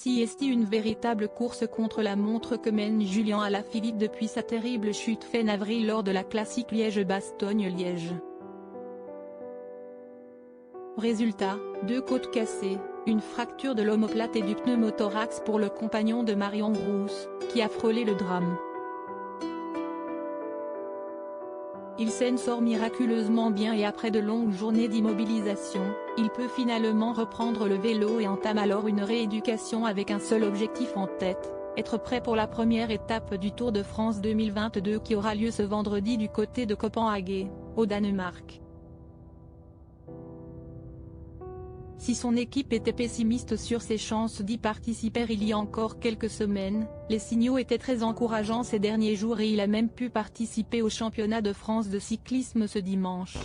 CST, une véritable course contre la montre que mène Julian Alaphilippe depuis sa terrible chute fin avril lors de la classique Liège-Bastogne-Liège. Résultat, 2 côtes cassées, une fracture de l'omoplate et du pneumothorax pour le compagnon de Marion Rousse, qui a frôlé le drame. Il s'en sort miraculeusement bien et après de longues journées d'immobilisation, il peut finalement reprendre le vélo et entame alors une rééducation avec un seul objectif en tête, être prêt pour la première étape du Tour de France 2022 qui aura lieu ce vendredi du côté de Copenhague, au Danemark. Si son équipe était pessimiste sur ses chances d'y participer il y a encore quelques semaines, les signaux étaient très encourageants ces derniers jours et il a même pu participer au championnat de France de cyclisme ce dimanche.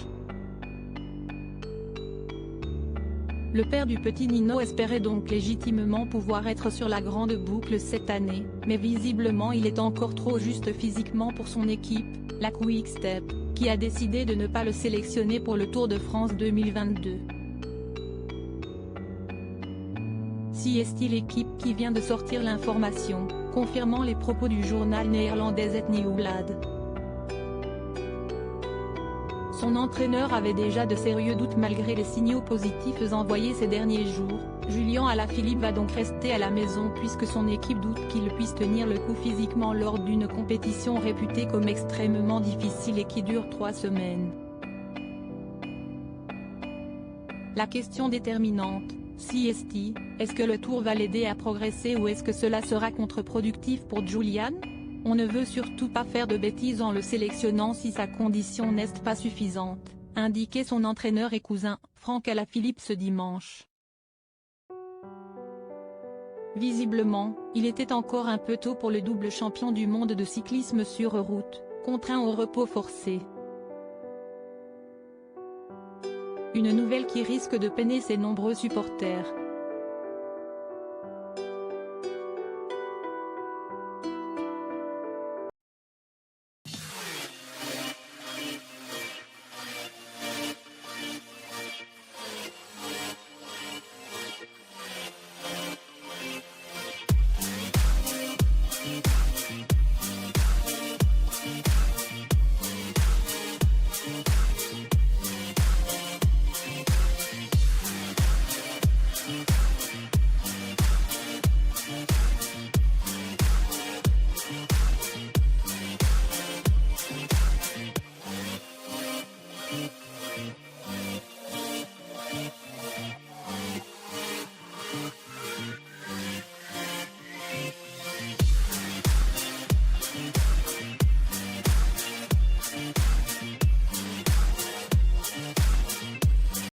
Le père du petit Nino espérait donc légitimement pouvoir être sur la grande boucle cette année, mais visiblement il est encore trop juste physiquement pour son équipe, la Quick Step, qui a décidé de ne pas le sélectionner pour le Tour de France 2022. CST, l'équipe qui vient de sortir l'information, confirmant les propos du journal néerlandais Het Nieuwsblad. Son entraîneur avait déjà de sérieux doutes malgré les signaux positifs envoyés ces derniers jours. Julian Alaphilippe va donc rester à la maison puisque son équipe doute qu'il puisse tenir le coup physiquement lors d'une compétition réputée comme extrêmement difficile et qui dure 3 semaines. La question déterminante, CST, est-ce que le Tour va l'aider à progresser ou est-ce que cela sera contre-productif pour Julian? On ne veut surtout pas faire de bêtises en le sélectionnant si sa condition n'est pas suffisante, indiquait son entraîneur et cousin, Franck Alaphilippe ce dimanche. Visiblement, il était encore un peu tôt pour le double champion du monde de cyclisme sur route, contraint au repos forcé. Une nouvelle qui risque de peiner ses nombreux supporters.